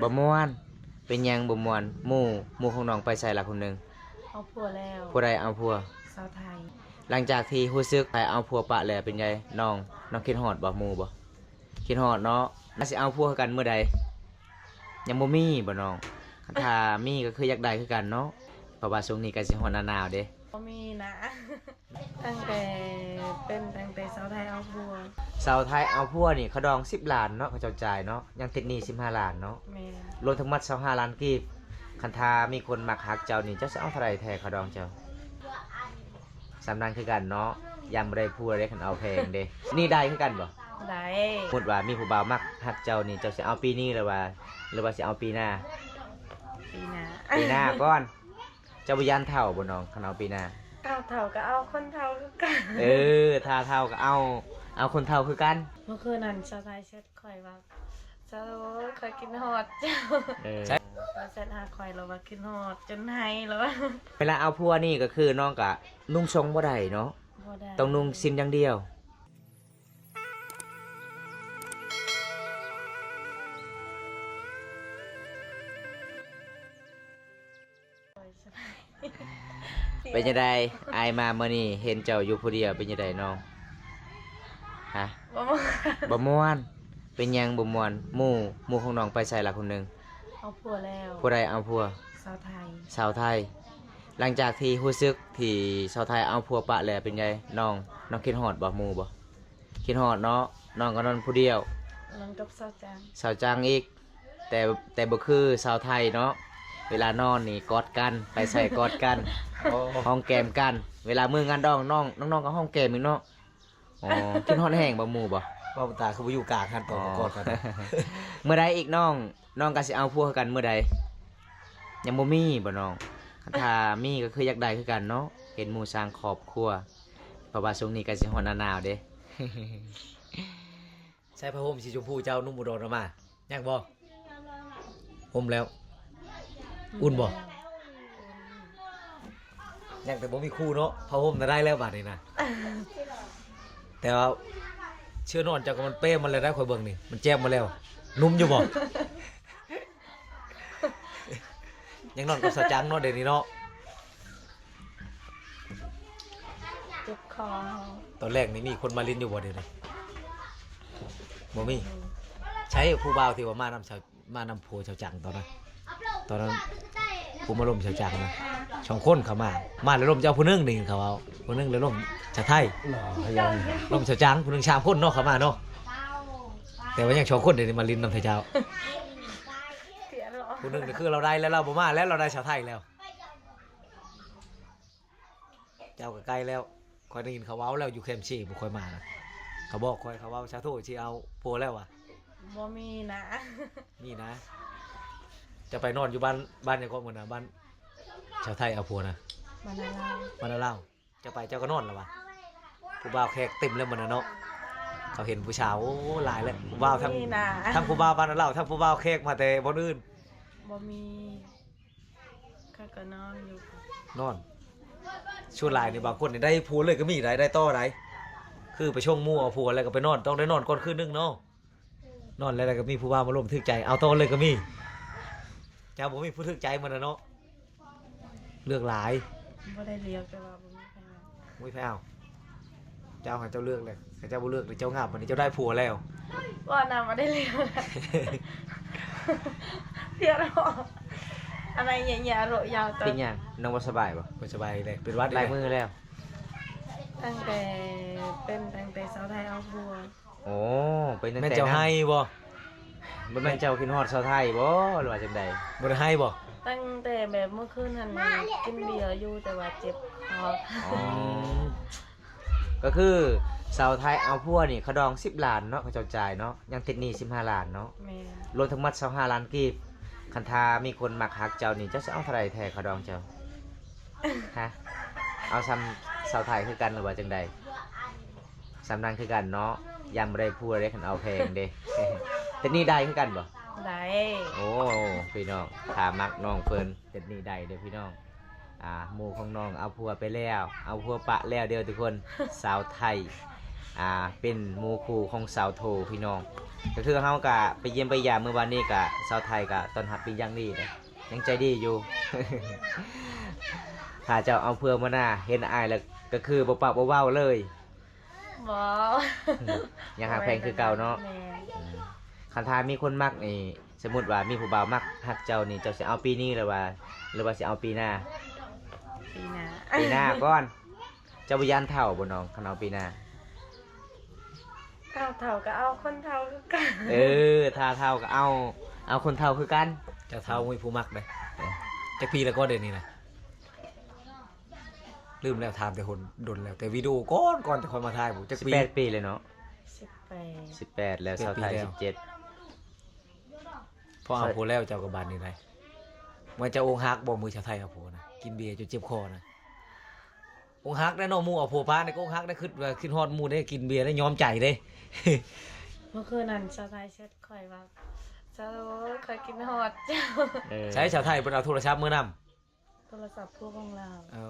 บ่ม่วนเป็นหยังบ่ม่วนหมู่ของน้องไปใส่ละคนหนึงเอาผัวแล้วผู้ใดเอาผัวสาวไทยหลังจากที่รู้สึกไปเอาผัวปะแล้วเป็นไงน้องคิดฮอดบ่หมู่บ่คิดฮอดเนาะน่าสิเอาผัวคือกันมื้อใดยังบ่มีบ่น้องถ้ามีก็คืออยากได้คือกันเนาะเพราะว่าช่วงนี้ก็สิฮอดหน้าหนาวเด้ก็มีนะตั้งแต่สาวไทยเอาผัวสาวไทยเอาผัวนี่เขาดอง10ล้านเนาะเขาเจ้าจ่ายเนาะยังติดหนี้15ล้านเนาะแม่รวมทั้งหมด25ล้านกีบคันทามีคนมักฮักเจ้านี่เจ้าสิเอาเท่าไหร่แท้เขาดองเจ้าสำนักคือกันเนาะยามบ่ได้ผัวได้คันเอาแพงเด้นี่ได้คือกันบ่ได้สมมุติว่ามีผู้บ่าวมักฮักเจ้านี่เจ้าสิเอาปีนี้หรือว่าสิเอาปีหน้าปีหน้าก่อนเจ้าบ่ยันเฒ่าบ่น้องคันเอาปีหน้าเท่าก็เอาคนเท่าคือกันถ้าเท่าก็เอาคนเท่าคือกันเมื่อคืนนั้นสาวไทยเช็ดข่อยว่าเจ้าข่อยกินฮอดเจ้าใช่เช็ดหาข่อยแล้วว่ากินฮอดจนไห้แล้วเวลาเอาผัวนี่ก็คือน้องก็นุ่งทรงบ่ได้เนาะต้องนุ่งซิมอย่างเดียวเป็นยังไงอายมาเมื่อนี้เห็นเจ้าอยู่ผู้เดียวเป็นยังไงน้องฮะบ่ม่วนเป็นยังบ่ม่วนหมู่ของน้องไปใส่ละคนหนึงเอาผัวแล้วผู้ใดเอาผัวสาวไทยหลังจากที่รู้สึกที่สาวไทยเอาผัวปะแล้วเป็นไงน้องคิดฮอดบ่หมู่บ่คิดฮอดเนาะน้องก็นอนผู้เดียวนอนกับสาวจังอีกแต่บ่คือสาวไทยเนาะเวลานอนนี่กอดกันไปใส่กอดกันห้องแก้มกันเวลามืองานดองน้องก็ห้องแก้มอีกเนาะคิดฮอดแห้งบ่หมู่บ่ว่าตาคือบ่อยู่กลางกันต่อกอดกันเมื่อใดอีกน้องก็สิเอาผัวกันเมื่อใดยังบ่มีบ่น้องถ้ามีก็คืออยากได้คือกันเนาะเห็นหมู่สร้างครอบครัวเพราะว่าช่วงนี้ก็สิฮอดหน้าหนาวเด้ใช้ผ้าห่มสีชมพูเจ้านุ่มอุดรมายังบ่ห่มแล้วอุ่นบ่ยังแต่บ่มีคู่เนาะผ้าห่มน่ะได้แล้วบัดนี้นะแต่ว่าเชื่อนอนเจ้าก็มันเป้มันเลยได้ข่อยเบิ่งนี่มันแจ่มมาแล้วนุ่มอยู่บ่ยังนอนกับสะจังเนาะเดี๋ยวนี้เนาะเจ็บคอตอนแรกนี่มีคนมาลิ้นอยู่บ่เดี๋ยวนี้บ่มีใช้ผู้บ่าวที่ว่ามานำโพชาวจังตอนนั้นผู้มาล่มชาวจังนะสองคนเข้ามาแล้วล่มเจ้าผู้นึงนี่เขาเอาผู้นึงแล้วล่มชาวไทยล่มชาวจังผู้นึงชามคนเนาะเข้ามาเนาะแต่ว่ายังสองคนเดี๋ยวนี้มาลิ้นนำไทยเจ้าผู้นึงนี่คือเราได้แล้วเราบ่มาแล้วเราได้ชาวไทยแล้วเจ้าก็ใกล้แล้วคอยได้ยินเขาเว้าแล้วอยู่แคมป์ชีบ่ค่อยมานะเขาบอกคอยเขาเว้าชาโทสิเอาโพแล้วว่ะบ่มีนะมีนะจะไปนอนอยู่บ้านยังก็เหมือนนะบ้านชาวไทยเอาโพนะบ้านเล่าจะไปเจ้าก็นอนแล้วว่ะผู้บ่าวแขกเต็มแล้วเหมือนนะเนาะเขาเห็นผู้ชายโอ้หลายแล้วผู้บ่าวทั้งผู้บ่าวบ้านเล่าทั้งผู้บ่าวแขกมาแต่บ่อื่นบ่มีข้าก็นอนอยู่นอนช่วงหลายนี่บางคนนี่ได้ผัวเลยก็มีได้ต่อได้คือไปช่วงมั่วเอาผัวอะไรก็ไปนอนต้องได้นอนก่อนคืนนึงเนาะนอนแล้วก็มีผู้บ่าวมาล้มทึกใจเอาต่อเลยก็มีเจ้าบ่มีผู้ทึกใจมันนะเนาะเลือกหลายบ่ได้เลือกแต่ว่าบ่มีใครเอาเจ้าให้เจ้าเลือกเลยให้เจ้าบ่เลือกเจ้างาบวันนี้เจ้าได้ผัวแล้วว่าน่ะบ่ได้เลือกเดี๋ยวอะไรแย่ๆโรยาวเป็นหยังน้องบ่สบายบ่สบายเลยเป็นวัดลายมือแล้วตั้งแต่สาวไทยเอาผัวเป็นตั้งแต่แม่เจ้าให้บ่แม่เจ้ากินฮอดชาวไทยบ่หรือว่าจังใดบ่ได้ให้บ่ตั้งแต่แบบเมื่อคืนนั้นกินเบียร์อยู่แต่ว่าเจ็บคอก็คือสาวไทยเอาผัวนี่เขาดอง10ล้านเนาะเขาเจ้าจ่ายเนาะยังติดหนี้15ล้านเนาะรวมทั้งหมด25ล้านกีบคันทามีคนมักฮักเจ้านี่เจ้าสิเอาเท่าไหร่แท้เขาดองเจ้าฮะเอาซ้ำสาวไทยคือกันหรือว่าจังใดสำนักคือกันเนาะยามบ่ได้ผัวได้คันเอาแพงเด้ติดหนี้ได้คือกันบ่ได้พี่น้องถ้ามักน้องเพิ่นติดหนี้ได้เด้อพี่น้องหมู่ของน้องเอาผัวไปแล้วเอาผัวปะแล้วเด้อทุกคนสาวไทย เป็นหมู่คู่ของสาวโทพี่น้องก็คือเฮาก็ไปเยี่ยมไปยามเมื่อวานนี้ก็สาวไทยก็ต้อนรับเป็นอย่างดีนะยังใจดีอยู่ ถ้าเจ้าเอาเพื่อมาหน้าเห็นอายแล้วก็คือบ่ปากบ่เว้าเลย บ่ ยังหาแพงคือเก่าเนาะ แม่ คันทามีคนมักนี่สมมุติว่ามีผู้บ่าวมักฮักเจ้านี่เจ้าสิเอาปีนี้หรือว่าสิเอาปีหน้า ปีหน้า ปีหน้าก่อนเจ้าบ่ยันเฒ่าบ่น้องคันเอาปีหน้า เอาเท่าก็เอาคนเท่าคือกัน ถ้าเท่าก็เอาคนเท่าคือกัน เจ้าเท่ามีผู้มักเลยจักปีแล้วก็เดี๋ยวนี้นะลืมแล้วถามแต่คนดนแล้วแต่วิดีโอก่อนจะคอยมาถ่ายผมจักปี 18 ปีเลยเนาะ 18 18แล้วสาวไทย ปีแล้ว 17 พอเอาโพแล้วเจ้ากับบานนี่ไรมันจะองค์ฮักบ่มือชาวไทยเอาโพนะกินเบียร์จนเจ็บคอนะองค์ฮักได้นอหมูเอาโพพาในก็องค์ฮักได้ขึ้นฮอดหมูได้กินเบียร์ได้ยอมใจเด้ เมื่อคืนนั้นชาวไทยเช็ดข่อยว่าเจ้าข่อยกินฮอดเจ้า ใช้ชาวไทยเป็นเอาโทรศัพท์มือนำ โทรศัพท์พวกของเรา เอา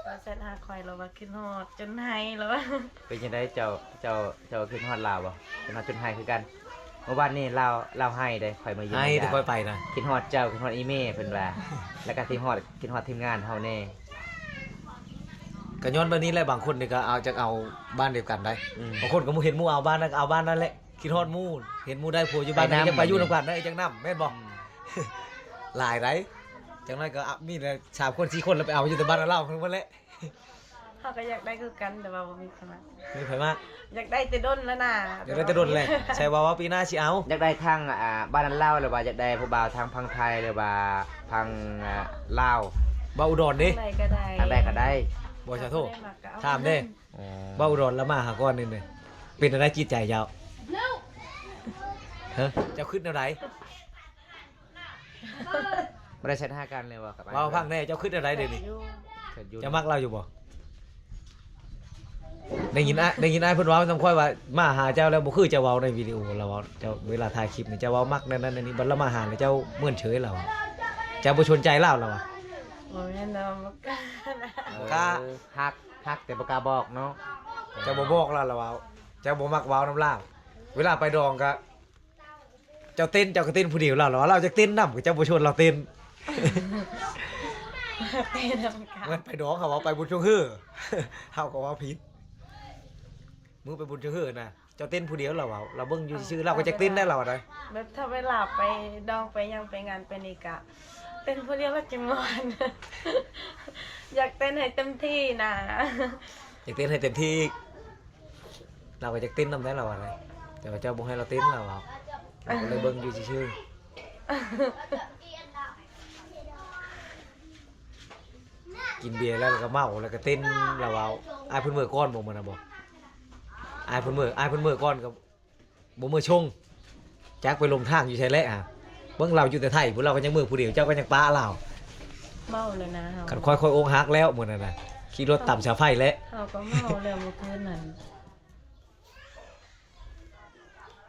เราเช็ดหาข่อยเราว่ากินฮอดจนไห้แล้วว่า เป็นจังได๋เจ้าขึ้นฮอดลาวบ่เป็นฮอดจนไห้คือกันเมื่อวานนี้ลาวให้ได้ข่อยมาเยี่ยม ให้แต่คอยไปนะ คิดฮอดเจ้าคิดฮอดอีเม่เพิ่นว่าแล้วก็คิดฮอดทีมงานเฮาแน่ ก็ย้อนแบบนี้แหละบางคนนี่ก็เอาจากเอาบ้านเดียวกันได้บางคนก็มูเห็นหมูเอาบ้านนั้นก็เอาบ้านนั่นแหละคิดฮอดหมูเห็นหมูได้ผัวอยู่บ้านนั้นจะไปอยู่นำกันได้จังนำแม่นบ่ หลายไรจังนั้นก็มีแต่3 คน4 คนแล้วไปเอาอยู่แต่บ้านเราเพิ่นบ่แหละ เขาก็อยากได้คือกันแต่ว่าบ่มีขนาด มีไผมาก อยากได้แต่ด้นแล้วน่ะ เดี๋ยวได้แต่ดนเลยใช่ว่าปีหน้าสิเอา อยากได้ทางบ้านนั้นลาวหรือว่าอยากได้ผู้บ่าวทางพังไทยหรือว่าทางลาว บ่าวอุดรดิ ทางใดก็ได้ ทางใดก็ได้ บ่ชาโทษ ได้มากก็เอ ถามเด้บ่าวอุดรแล้วมาหาก้อนนึงเลยเป็นอะไรจิตใจยาวฮะเจ้าขึ้นแนวไหน บ่ได้เซ็นหากันเลยว่ากับ ว่าพังแน่เจ้าขึ้นแนวไหนเดี๋ยวนี้ อยู่ อยู่ จะมักเราอยู่บ่ได้ยินอ้ายเพิ่นเว้าต้องค่อยว่ามาหาเจ้าแล้วบ่คือจะเว้าในวิดีโอเราเว้าเจ้าเวลาถ่ายคลิปนี่เจ้าเว้ามักนั่นๆนี่บัดละมาหาแล้วเจ้าเมื่อนเฉยเราเจ้าบ่สนใจเราอะ บ่แม่นเนาะบ่กล้านะ กล้าฮักแต่บ่กล้าบอกเนาะ เจ้าบ่บอกเราเว้าเจ้าบ่มักเว้าน้ำลาวเวลาไปดองก็เจ้าเต้นเจ้าก็เต้นผู้เดียวเราจะเต้นนำก็เจ้าบ่ชวนเราเต้น เต้นนำกัน มันไปดองเขาว่าไปบุญชงฮื้อ เฮาก็ว่าผิดมึงไปบุญชงฮื้อนะเจ้าเต้นผู้เดียวเราเว้าเราเบิ่งอยู่ซื่อๆเราก็จะเต้นได้เราได้ แบบถ้าเวลาไปดองไปยังไปงานไปนี่กะเต้นผู้เดียวก็จิมวน อยากเต้นให้เต็มที่นะ อยากเต้นให้เต็มที่เราก็จะเต้นนำได้เราอะไรแต่ว่าเจ้าบ่ให้เราเต้นเราเอาเราก็เลยเบิ่งอยู่ซื่อๆกินเบียร์แล้วก็เมาแล้วก็เต้นเราเอาอ้ายเพิ่นมื้อก่อนบ่มื้อน่ะบ่อ้ายเพิ่นมื้อก่อนก็บ่มื้อชงจักไปลงทางอยู่ไสแหละอ่ะเบิ่งเราอยู่แต่ไทยพวกเราก็ยังมื้อผู้เดียวเจ้าก็ยังป้าเรา เมาเลยนะเฮา กันค่อยๆองฮักแล้วมื้อนั้นน่ะขี่รถต่ำชาไฟแล้ว เฮาก็เมาแล้วเมื่อคืนนั้น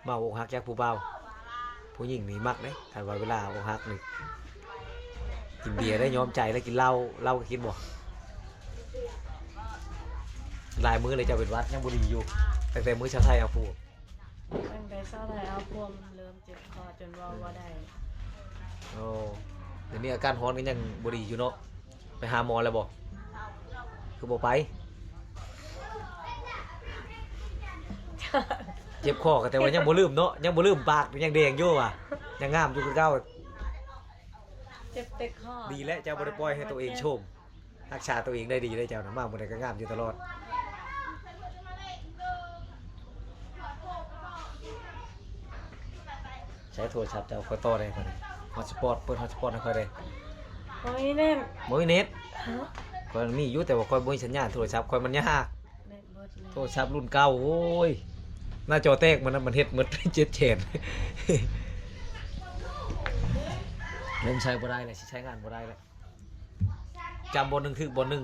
เมาองฮักจากผู้เบาผู้หญิงนี่มักเด้คันว่าเวลาองฮักนี่กินเบียร์ได้ยอมใจแล้วกินเหล้าก็กินบ่หลายมื้อเลยจะเป็นหวัดยังบ่ดีอยู่ตั้งแต่มื้อชาไทยเอาผู้ ตั้งแต่เช้าได้เอาพวงเริ่มเจ็บคอจนเว้าบ่ได้ โอ้เดี๋ยวนี้อาการฮ้อนก็ยังบ่ดีอยู่เนาะไปหาหมอแล้วบ่คือบ่ไป เจ็บคอก็แต่ว่ายังบ่ลืมเนาะยังบ่ลืมปากยังแดงอยู่ว่ะยังงามอยู่คือเก่า เจ็บแต่คอ ดีแล้วเจ้าบ่ได้ปล่อยให้ตัวเองชมรักษาตัวเองได้ดีได้เจ้านะมาบ่ได้ก็งามอยู่ตลอดใช้โทรศัพท์เจ้าค่อยต่อได้บ่ได้ฮอตสปอตเปิดฮอตสปอตให้ค่อยได้ โอ้ยแน่น บ่มีเน็ต ฮะ ค่อยมีอยู่แต่ว่าค่อยบ่มีสัญญาณโทรศัพท์ค่อยมันยาก เน็ตเบิดเลย โทรศัพท์รุ่นเก่าโอ้ยหน้าจอแตกมันเฮ็ดหมด 7 เฉด เล่นใช้บ่ได้เลยสิใช้งานบ่ได้เลยจำบนหนึ่งถึงบนหนึ่ง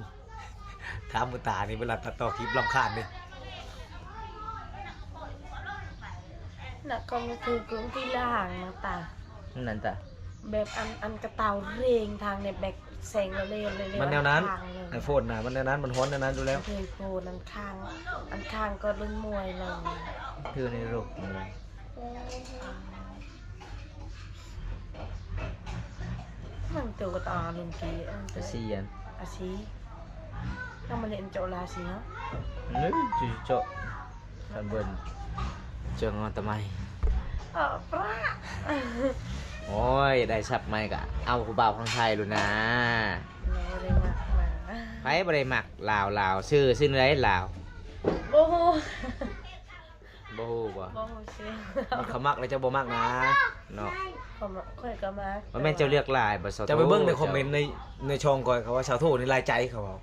ถามมือตานี่เวลาตัดต่อคลิปรำคาญนี่ น่ะก็มันคือกลุ่มที่ล่างนะตา นั่นจ้ะ แบบอันกระเตาเร่งทางในแบก แสงเราเลยเลย มันแนวนั้น ข้างเลย ไอโฟนน่ะมันแนวนั้นมันฮ้อนแนวนั้นดูแล้ว เคยโพนันข้างอันข้างก็ลุ้นมวยเลย คือในรูป มันตัวก็ต่อลุงกี้อัน จะ ตัว เสียน อาชีต้องมาเรียนโจลาสิเนาะ นึกจุโจะทันเบิ่นเจองอนตะไม ปลา โอ้ยได้สับไม่กะเอาผู้บ่าวของไทยลูนะ เราเลยมากมา ไผบ่ได้มักลาวชื่อไรลาว โอ้โห บ่ฮู้บ่ โอ้โหเสีย มันเขามักแล้วเจ้าบ่มักนะ เนาะ ผมค่อยก็มา ว่าแม่นเจ้าเลือกลายบ่สอ จะไปเบิ่งในคอมเมนต์ในช่องก่อนเขาว่าชาวโทนี่ลายใจเขาเอา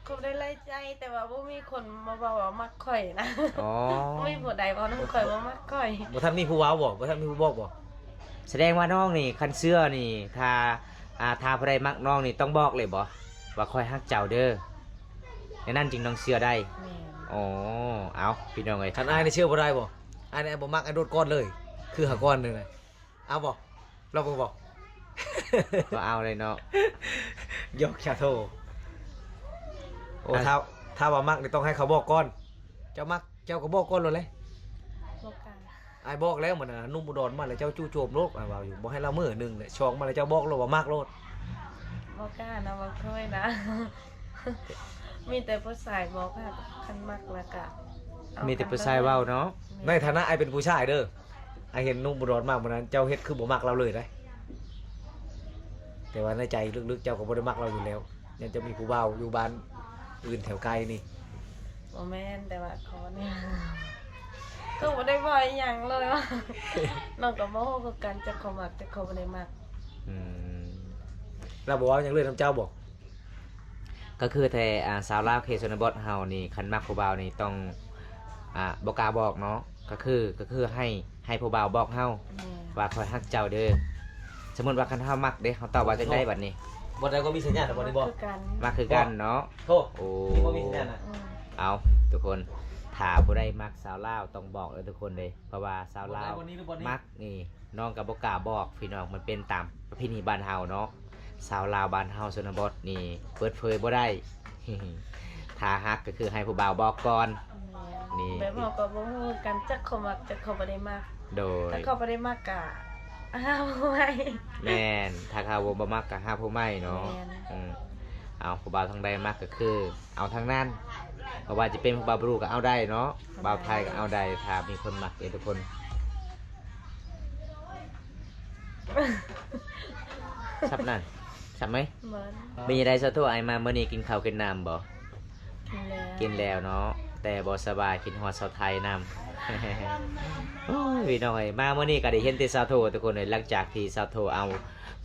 เขาได้ไล่ใจแต่ว่าบ่มีคนมาบอกว่ามักข่อยนะ อ๋อ บ่มีผู้ใดบอกน้องข่อยว่ามักข่อย บ่ทันมีผู้เว้าบ่ทันมีผู้บอกบ่ แสดงว่าน้องนี่คันเสื้อนี่ถ้าผู้ใดมักน้องนี่ต้องบอกเลยบ่ว่าคอยฮักเจ้าเด้อในนั้นจึงน้องเสื้อได้ แม่น อ๋อเอาพี่น้องเอ้ย คันอ้ายนี่เชื่อบ่ได้บ่อ้ายนี่บ่มักอ้ายโดดก้อนเลย คือหาก้อนนึงน่ะเอาบ่เราบ่บอก ก็เอาเลยเนาะ ยกชาโทโอ้ถ้าว่ามักนี่ต้องให้เขาบอกก่อน เจ้ามักเจ้าก็บอกก่อนเลย บ่กล้า ไอ้ายบอกแล้วเหมือนนุ่มอุดรมาแล้วเจ้าจู่โจมโลกว่าอยู่บอกให้เรามือหนึ่งเนี่ยชองมาแล้วเจ้าบอกเราว่ามากโลด บ่กล้านะบ่ค่อยนะ มีแต่ผู้ชายบอกว่าคันมักแล้วก็เอา มีแต่ผู้ชายเว้าเนาะ ในฐานะไอ้ายเป็นผู้ชายเด้อไอ้ายเห็นนุ่มอุดรมากวันนั้นเจ้าเฮ็ดคือบ่มักเราเลยได้แต่ว่าในใจลึกๆเจ้าก็บ่ได้มักเราอยู่แล้วยังจะมีผู้เบาอยู่บ้านอื่นแถวไกลนี่ บ่แม่นแต่ว่าขอเนี่ยก็บ่ได้บอกอีหยังเลยว่า น้องก็บ่ฮู้คือกันจะเขามักแต่เขาบ่ได้มัก อืม เราบอกว่ายังเลื่อนน้ำเจ้าบอก ก็คือแต่สาวลาวเคชนบทเฮานี่คันมักผู้บ่าวนี่ต้องบ่กล้าบอกเนาะก็คือให้ผู้บ่าวบอกเฮา แม่น ว่าคอยฮักเจ้าเด้อสมมุติว่าคันเฮามักเด้เฮาตอบว่าจังได๋บัดนี้ บ่ได้ก็มีสัญญาณแต่บ่ได้บอก คือกัน มักคือกันเนาะ โทษ โอ้ นี่บ่มีสัญญาณนะ อืม เอาทุกคนถ้าผู้ใดมักสาวลาวต้องบอกเลยทุกคนเลยเพราะว่าสาวลาว บ่ได้บ่นี้หรือบ่นี้ มักนี่น้องกับบ่กล้าบอกพี่น้องมันเป็นตามประเพณีบ้านเฮาเนาะสาวลาวบ้านเฮาชนบทนี่เปิดเผยบ่ได้ ถ้าฮักก็คือให้ผู้บ่าวบอกก่อน นี่ แบบเราก็บ่ฮู้กันจักเขามักจักเขาบ่ได้มัก โดย ถ้าเขาบ่ได้มักก็อ้าวไว้ แม่นถ้าเขาบ่มักก็หาผู้ใหม่เนาะ แม่น อืมเอาผู้บ่าวทางใดมักก็คือ เอาทางนั้นเพราะว่าจะเป็นผู้บ่าวบรูก็เอาได้เนาะบ่าวไทยก็เอาได้ถ้ามีคนมักเองทุกคนชับนั่นชับไหม เหมือน มีอะไรซะทั่วไอมาเมื่อนี้กินข้าวกินน้ำบ่ กินแล้ว กินแล้วเนาะแต่บ่สบายกินฮอดเสาไทยนำ โอ้ยพี่น้องเอ้ยมาเมื่อนี้ก็ได้เห็นแต่สาวโททุกคนเลยหลังจากที่สาวโทเอา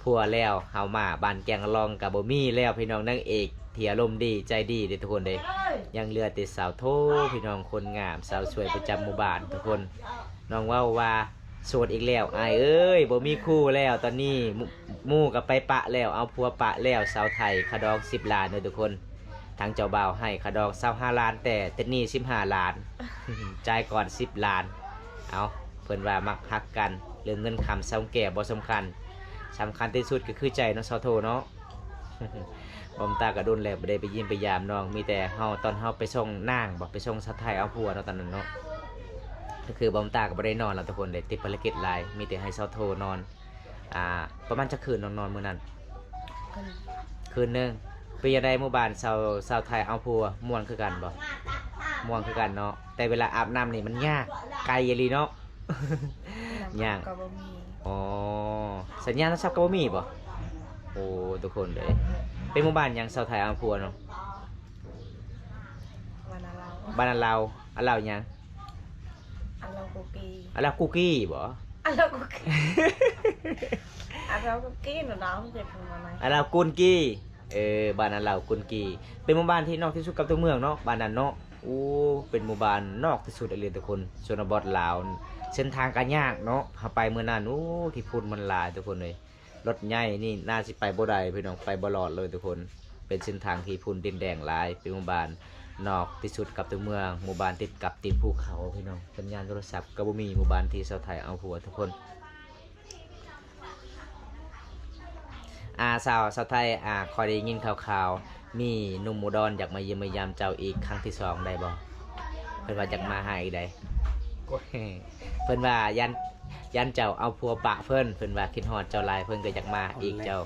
ผัวแล้วเฮามาบ้านแกงลองกับบ่มีแล้วพี่น้องนางเอกที่อารมณ์ดีใจดีเด้อทุกคนเลยยังเหลือแต่สาวโทพี่น้องคนงามสาวสวยประจำหมู่บ้านทุกคนน้องเว้าว่าโสดอีกแล้วอายเอ้ยบ่มีคู่แล้วตอนนี้หมู่ก็ไปปะแล้วเอาผัวปะแล้วสาวไทยคดอง10ล้านเด้อทุกคนทางเจ้าบ่าวให้คดอง25ล้านแต่เต็นนี่15ล้าน จ่ายก่อน10ล้านเอาเพิ่นว่ามักฮักกันเรื่องเงินคำซ้ำแก่บ่สำคัญที่สุดก็คือใจเนาะสาวโทเนาะ บอมตากระดุนแล้วบ่ได้ไปเยี่ยมไปยามน้องมีแต่เฮาตอนเฮาไปส่งนางบ่ไปส่งสาวไทยเอาผัวเนาะตอนนั้นเนาะก็คือบอมตาก็บ่ได้นอนแล้วทุกคนเลยติดภารกิจหลายมีแต่ให้สาวโทนอนประมาณจักคืนนอนมื้อนั้น กัน คืนหนึงเป็นยังไงหมู่บ้านสาวไทยเอาผัวม่วนคือกันบ่ม่วนคือกันเนาะแต่เวลาอาบน้ำนี่มันยากไกลอีหลีเนาะ ย่าง ก็บ่มี อ๋อสัญญาณโทรศัพท์ก็บ่มีบ่โอ้ทุกคนเลยเป็นหมู่บ้านหยังสาวไทยเอาผัวเนาะ วันละเรา บ้านอันเราอันเราหยัง อันเรากุกี อันเราคุกกี้บ่ อันเรากุกีอันเรากุกีหนูน้องเจ็บมาไหม อันเรากุนกี้บ้านอันเรากุนกี้เป็นหมู่บ้านที่นอกที่สุดกับตัวเมืองเนาะบ้านนั้นเนาะโอ้เป็นหมู่บ้านนอกที่สุดเลยทุกคนชนบทลาวเส้นทางก็ยากเนาะพาไปเมื่อนั้นโอ้ที่พุ่นมันหลายทุกคนเลยรถใหญ่นี่น่าสิไปบ่ได้พี่น้องไปบ่รอดเลยทุกคนเป็นเส้นทางที่พุ่นดินแดงหลายเป็นหมู่บ้านนอกที่สุดกับตัวเมืองหมู่บ้านติดกับติดภูเขาพี่น้องสัญญาณโทรศัพท์ก็บ่มีหมู่บ้านที่ชาวไทยเอาผัวทุกคน สาวไทยคอยได้ยินข่าวๆมีหนุ่มอุดรอยากมาเยี่ยมมายามเจ้าอีกครั้งที่สองได้บ่เพิ่นว่าอยากมาหาอีกได้ เพิ่นว่ายันเจ้าเอาผัวปะเพิ่นว่าคิดฮอดเจ้าหลายเพิ่นก็อยากมาอีกเจ้า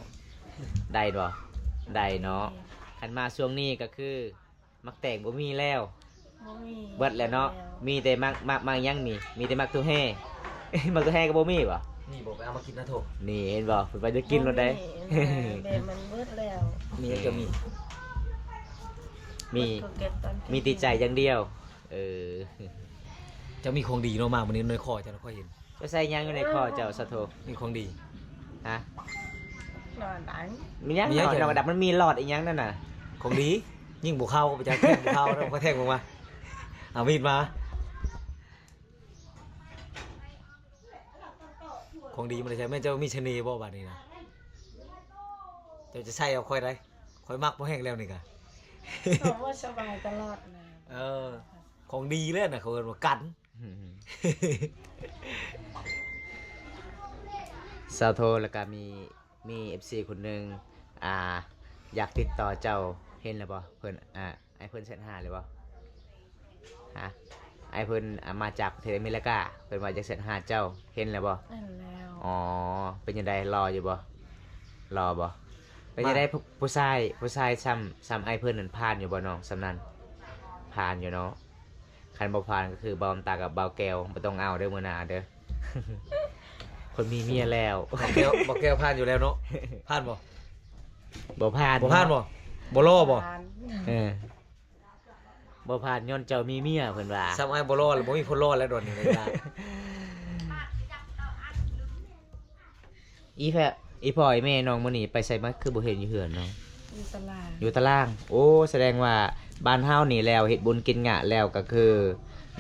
ได้บ่ได้เนาะคันมาช่วงนี้ก็คือมักแต่งบ่มีแล้ว บ่มี เบิดแล้วเนาะมีแต่มักยังมีแต่มักตัวแห่ มักตัวแห่ก็บ่มีบ่ นี่บอกไปเอามากินนะโถ นี่เห็นบ่เพิ่นว่าจะกินรถได้ แบบมันเบิดแล้ว มีจะมี มี เบิดก็เก็บตอนเก็บ มีติดใจอย่างเดียว เออ จะมีของดีเนาะมาวันนี้น้อยคอจะค่อยเห็น จะใส่หยังอยู่ในคอเจ้าสะโท มีของดี ฮะ นอนดัง มีหยัง มีหยัง หน่อย เขียน ดอกดับมันมีหลอดอีหยังนั่นน่ะ ของดียิ่งบุกเข้าไปจากแท่งบุกเข้าแล้วก็แท่งลงมาเอามีดมาของดีมันเลยใช่ไหมเจ้ามีชะนีบ่บาดนี้นะเจ้าจะใช่เอาค่อยได้ค่อยมักบ่แห้งแล้วนี่กะ เขาว่าสบายตลอดนะ เออของดีเลยนะเขาเรียกว่ากัน สาวโทแล้วก็มี FC คนหนึงอยากติดต่อเจ้าเห็นแล้วบ่เพิ่นไอ้เพิ่นเซ็นหาเลยบ่ฮะไอ้เพิ่นมาจากประเทศอเมริกาเพิ่นว่าจะเซ็นหาเจ้าเห็นแล้วบ่ นั่นแล้ว อ๋อเป็นจังไดรออยู่บ่รอบ่เป็นจังไดผู้ชายซ้ำไอ้เพิ่นนั่นผ่านอยู่บ่น้องสำนั้นผ่านอยู่เนาะคันบ่ผ่านก็คือบ่อมตากับบ่าวแก้วบ่ต้องเอาเด้อมื้อหน้าเด้อ คนมีเมียแล้ว บอกแก้วผ่านอยู่แล้วเนาะผ่านบ่ บ่ผ่าน บ่ผ่านบ่บ่รอบ่ ผ่าน เออบ่ผ่านย้อนเจ้ามีเมียเพิ่นว่า ซ้ำไอ้บ่รอแล้วบ่มีคนรอแล้วโดนนี่เลยนะ อีแพะอีพ่ออีแม่น้องมื้อนี้ไปไสมาคือบ่เห็นอยู่เฮือนเนาะ อยู่ตลาด อยู่ตาราง โอ้แสดงว่าบ้านเฮานี่แล้วเฮ็ดบุญกินงะแล้วก็คือ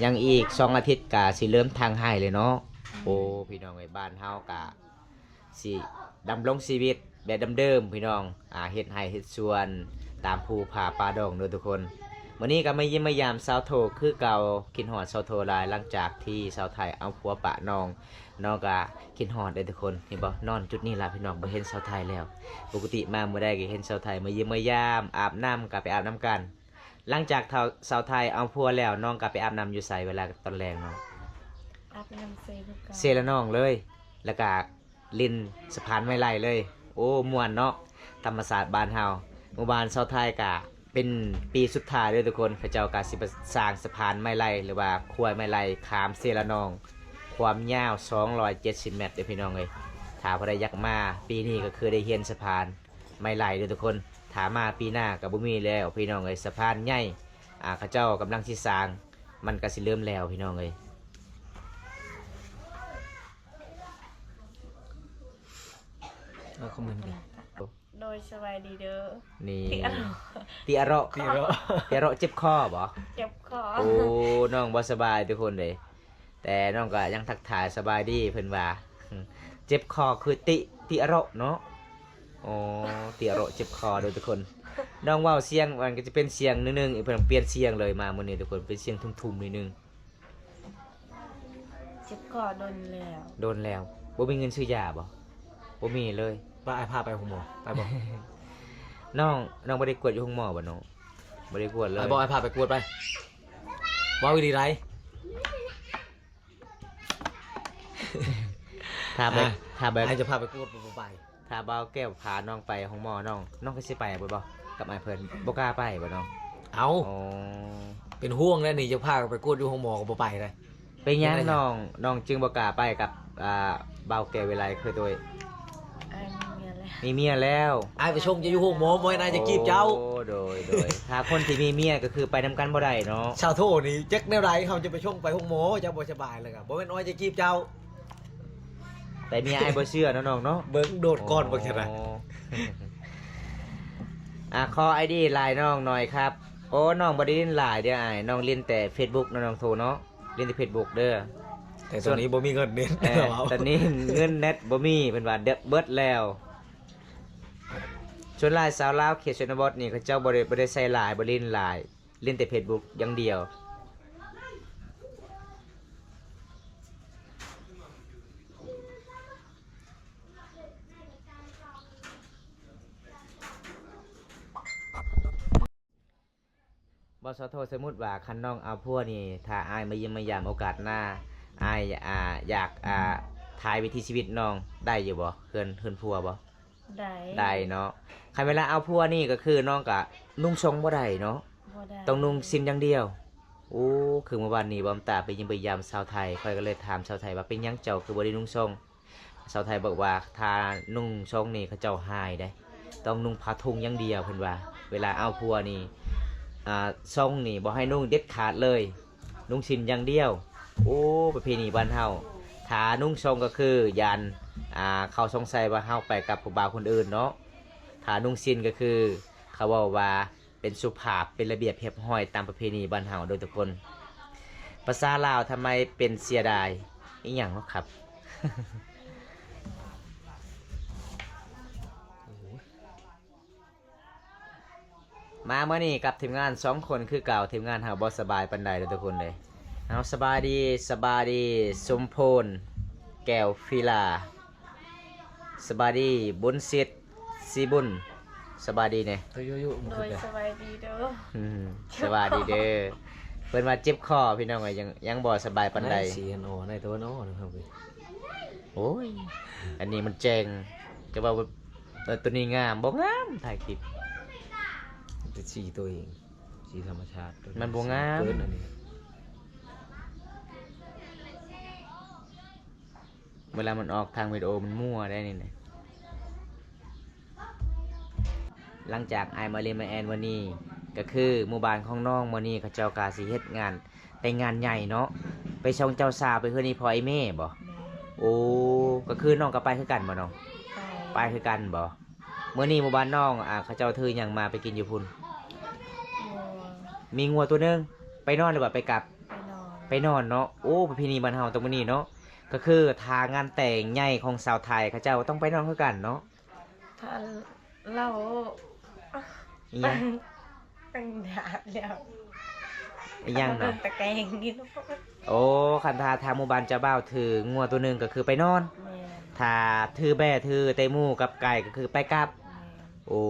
ยังอีก2อาทิตย์ก็สิเริ่มทางให้เลยเนาะโอ้พี่น้องเอ้ยบ้านเฮาก็สิดำรงชีวิตแบบเดิมๆพี่น้องเฮ็ดไร่เฮ็ดสวนตามภูผาป่าดงเด้อทุกคนมื้อนี้ก็มาเยี่ยมมายามสาวโทคือเก่าคิดฮอดสาวโทหลายหลังจากที่สาวไทยเอาผัวปะน้องก็คิดฮอดเด้อทุกคนเห็นบ่นอนจุดนี้ล่ะพี่น้องบ่เห็นสาวไทยแล้ว ปกติมาเมื่อใดก็เห็นสาวไทยมาเยี่ยมมายามอาบน้ำกับไปอาบน้ำกัน หลังจากสาวไทยเอาพัวแล้วน้องกับไปอาบน้ำอยู่ใส่เวลาตอนแรงเนาะ อาบน้ำเซคือเก่า เซละน้องเลย แล้วก็ลินสะพานไม่ไล่เลย โอ้ม่วนเนาะธรรมศาสตร์บ้านเฮาหมู่บ้านสาวไทยกะเป็นปีสุดท้ายเลยทุกคนพระเจ้ากะสิสร้างสะพานไม่ไล่หรือว่าควายไม่ไล่ขามเซละน้อง ความยาว270 เมตรเด้อพี่น้องเอ้ยถ้าพอได้ยักมาปีนี้ก็คือได้เฮียนสะพานไม่ไล่เด้อทุกคนถามาปีหน้าก็บ่มีแล้วพี่น้องเอ้ยสะพานใหญ่เขาเจ้ากำลังสิสร้างมันก็สิเริ่มแล้วพี่น้องเอ้ย เอาคอมเมนต์ดิ โดยสบายดีเด้อ นี่ ที่อัน ตีอะโร ที่เรา ตีอะโรเจ็บคอบ่ เจ็บคอ โอ้น้องบ่สบายทุกคนเลยแต่น้องก็ยังทักทายสบายดีเพิ่นว่าเจ็บคอคือติอะโรเนาะอ๋อติอะโรเจ็บคอเด้อทุกคนน้องเว้าเสียงมันก็จะเป็นเสียงนึงๆอีกเพิ่นเปลี่ยนเสียงเลยมามื้อนี้ทุกคนเป็นเสียงทุ้มๆนิดนึง เจ็บคอโดนแล้ว โดนแล้วบ่มีเงินซื้อยาบ่บ่มีเลย ป้าไอ้พาไปห้องหมอไปบอก น้องบ่ได้กวดอยู่ห้องหมอบ่น้องบ่ได้กวดเลย ไอ้บอกไอ้พาไปกวดไปบอกวิธีไร ถ้าไปถ้าไป ไอ้จะพาไปกวดไป ถ้าเบาแก้วพาน้องไปห้องหมอน้องก็สิไปบ่กับไอ้เพิ่นบ่กล้าไปบ่น้อง เอา อ๋อ เป็นห่วงแล้วนี่จะพาไปกวดอยู่ห้องหมอก็บ่ไปเลย เป็นหยัง เป็นไร น้องจึงบ่กล้าไปกับเบาแก้วเวลาคือตัว ไอ้เมียแล้ว มีเมียแล้ว ไอ้ไปชมจะอยู่ห้องหมอบ่ให้นายจะกีบเจ้า โอ้โดยถ้าคนที่มีเมียก็คือไปนำกันบ่ได้เนาะ ชาวโทนี่แจ็คแนวไรเขาจะไปชงไปห้องหมอเจ้าบ่สบายเลยครับบ่แม่นอ้อยจะกีบเจ้า แต่เมียไอ้บ่เชื่อเนาะน้องเนาะ เบิ่งโดดก่อนบ่แค่ไหน ขอ ID ไลน์น้องหน่อยครับโอ้น้องบ่ได้เล่นไลน์เด้ออ้ายน้องเล่นแต่ Facebook เนาะน้องโทเนาะเล่นแต่ Facebook เด้อ แต่ตอนนี้บ่มีเงินเน้น ตอนนี้เงินเน็ตบ่มีเป็นว่าเบิดแล้วชนหลายสาวลาวเขตชนบทนี่เขาเจ้าบ่ได้ใส่หลายบ่เล่นหลายเล่นแต่ Facebook อย่างเดียว บ่สะโทษสมมุติว่าคันน้องเอาพัวนี่ถ้าอายมาเยี่ยมมายามโอกาสหน้าอายอยากถ่ายวิถีชีวิตน้องได้อยู่บ่เฮือนพัวบ่ ได้ ได้เนาะคันเวลาเอาพัวนี่ก็คือน้องก็นุ่งทรงบ่ได้เนาะ บ่ได้ ต้องนุ่งสิ้นอย่างเดียวโอ้คือเมื่อวานนี้บอมตาไปยิมไปยามชาวไทยค่อยก็เลยถามชาวไทยว่าเป็นหยังเจ้าคือบ่ได้นุ่งทรงชาวไทยบอกว่าถ้านุ่งทรงนี่เขาเจ้าหายได้ ต้องนุ่งผ้าถุงอย่างเดียวเพิ่นว่า เวลาเอาพัวนี่ทรงนี่บ่ให้นุ่งเด็ดขาดเลย นุ่งสิ้นอย่างเดียว โอ้ประเพณีบ้านเฮาถ้านุ่งทรงก็คือยันเขาสงสัยว่าเฮาไปกับผู้บ่าวคนอื่นเนาะถ้านุ่งสิ้นก็คือ เขาบอกว่าเป็นสุภาพเป็นระเบียบเรียบร้อยตามประเพณีบ้านเฮาโดยทุกคนภาษาลาวทำไมเป็นเสียดายอีหยังเนาะครับ มาเมื่อนี้กับทีมงาน2คนคือเก่าทีมงานเฮาบ่สบายปานใดเด้อทุกคนเลยเอาสบายดีสมพลแก้วฟิลาสบายดีบุญสิทธิ์สีบุญสบายดีเนี่ย ตัวยุมัน โด คือย แบบ สบายดีเด้อ สบายดีเด้อเพิ่นว่าเจ็บคอพี่น้องเอ้ยยังบ่สบายปานใด สีอันอ่อนในตัวน้อนะครับพี่ โอ้ยอันนี้มันแจงจะว่าตัวนี้งามบ่งามถ่ายคลิป เป็นสีตัวเองสีธรรมชาติ มันบ่งาม เกินอันนี้ เวลามันออกทางวิดีโอมันมั่วได้นี่นะหลังจากไอมาเรียนมาแอนวันนี้ก็คือหมู่บ้านของน้องวันนี้เขาเจ้ากาสิเฮ็ดงานแต่งงานใหญ่เนาะไปชงเจ้าสาวไปเฮือนนี่พอไอแม่บ่โอ้ก็คือน้องก็ไปคือกันบ่น้องไปคือกันบ่เมื่อนี้หมู่บ้านน้องเขาเจ้าถือหยังมาไปกินอยู่พุ่น งัว มีงัวตัวหนึงไปนอนหรือว่าไปกลับ ไปนอน เนาะโอ้ประเพณีบ้านเฮาตรงนี้เนาะก็คือทางานแต่งใหญ่ของชาวไทยเขาเจ้าต้องไปนอนคือกันเนาะ ถ้าเรา อีหยัง ตั้งดาบแล้ว อีหยัง โด เนาะ นตะแกรงกิน โอ้คันทาทางหมู่บ้านเจ้าบ่าวถืองัวตัวหนึงก็คือไปนอน แม่น ถ้าถือแบ่ถือเตหมูกับไก่ก็คือไปกลับ แม่น โอ้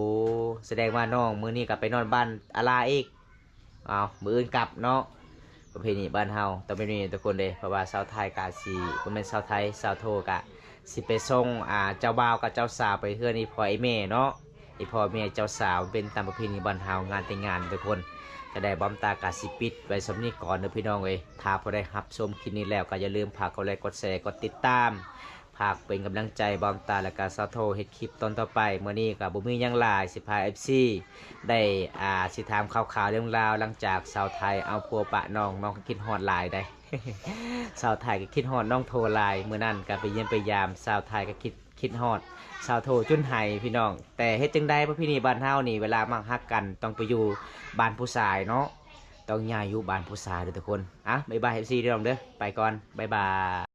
แสดงว่าน้องมื้อนี้ก็ไปนอนบ้านอาลาอีกอ้าวมื้ออื่นกลับเนาะประเพณีบ้านเฮาต้องเป็นนี่ทุกคนเด้เพราะว่าชาวไทยกะสิบ่แม่นชาวไทยชาวโทกะสิไปส่งเจ้าบ่าวกับเจ้าสาวไปเฮือนอีพ่อไอ้แม่เนาะอีพ่อแม่เจ้าสาวเป็นตามประเพณีบ้านเฮางานแต่งงานทุกคนจะได้บอมตากะสิปิดไว้สำนี้ก่อนเด้อพี่น้องเอ้ยถ้าพอได้รับชมคลิปนี้แล้วก็อย่าลืมฝากกดไลค์กดแชร์กดติดตาม ฝากเป็นกำลังใจบอมตาและการซาโทเฮ็ดคลิปตอนต่อไปเมื่อนี้กับบุมีหยังหลายสิพา FC ได้สิถามข่าวๆเรื่องราวหลังจากสาวไทยเอาพัวปะน้องก็คิดฮอดหลายได้ สาวไทยก็คิดฮอดน้องโทรหลายเมื่อนั้นก็ไปเยี่ยมไปยามสาวไทยก็คิดฮอดสาวโทจุนไห้พี่น้อง แต่เฮ็ดจังได๋เพราะพี่นี่บ้านเฮานี่เวลามักฮักกันต้องไปอยู่บ้านผู้ชายเนาะต้องย้ายอยู่บ้านผู้ชายเด้อทุกคนบ๊ายบาย FC เด้อน้องเด้อไปก่อนบ๊ายบาย